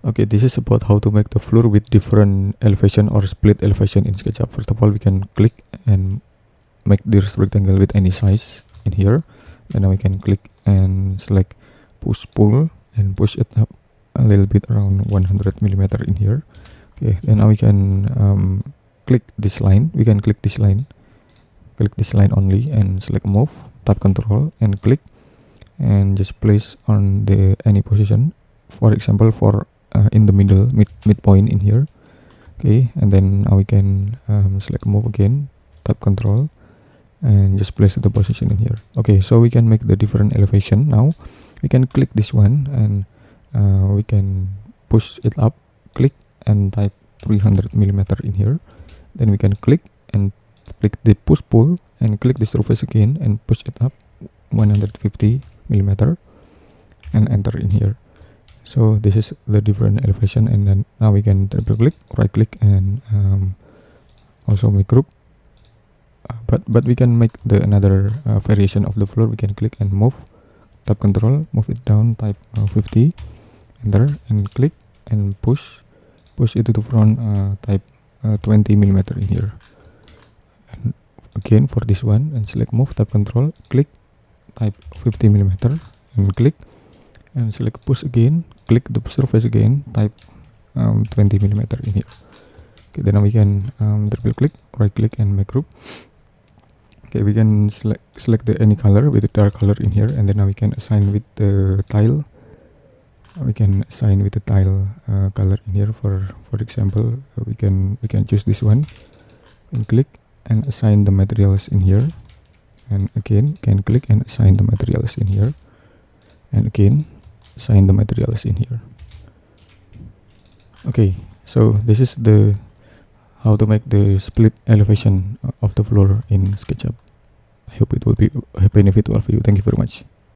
Okay, this is about how to make the floor with different elevation or split elevation in SketchUp. First of all, we can click and make this rectangle with any size in here. Then we can click and select push pull and push it up a little bit around 100 millimeter in here. Okay, then now we can click this line. We can click this line only and select move, tap control and click and just place on the any position. For example, for in the midpoint in here. Okay, and then now we can select move again, tap control and just place the position in here. Okay, so we can make the different elevation. Now we can click this one and we can push it up, click and type 300 millimeter in here. Then we can click and click the push pull and click the surface again and push it up 150 millimeter and enter in here. So this is the different elevation, and then now we can triple click, right click and also make group. But we can make the another variation of the floor. We can click and move, tap control, move it down, type 50, enter and click and push it to the front, type 20 millimeter in here. And again for this one and select move, tap control, click, type 50 millimeter and click and select push again, click the surface again, type 20 millimeter in here. Okay, then now we can triple click, right click and make group. Okay, we can select the any color with the dark color in here, and then now we can assign with the tile. We can assign with the tile color in here. For example, we can choose this one and click and assign the materials in here, and again can click and assign the materials in here, and again assign the materials in here. Okay, so this is the how to make the split elevation of the floor in SketchUp. I hope it will be beneficial for you. Thank you very much.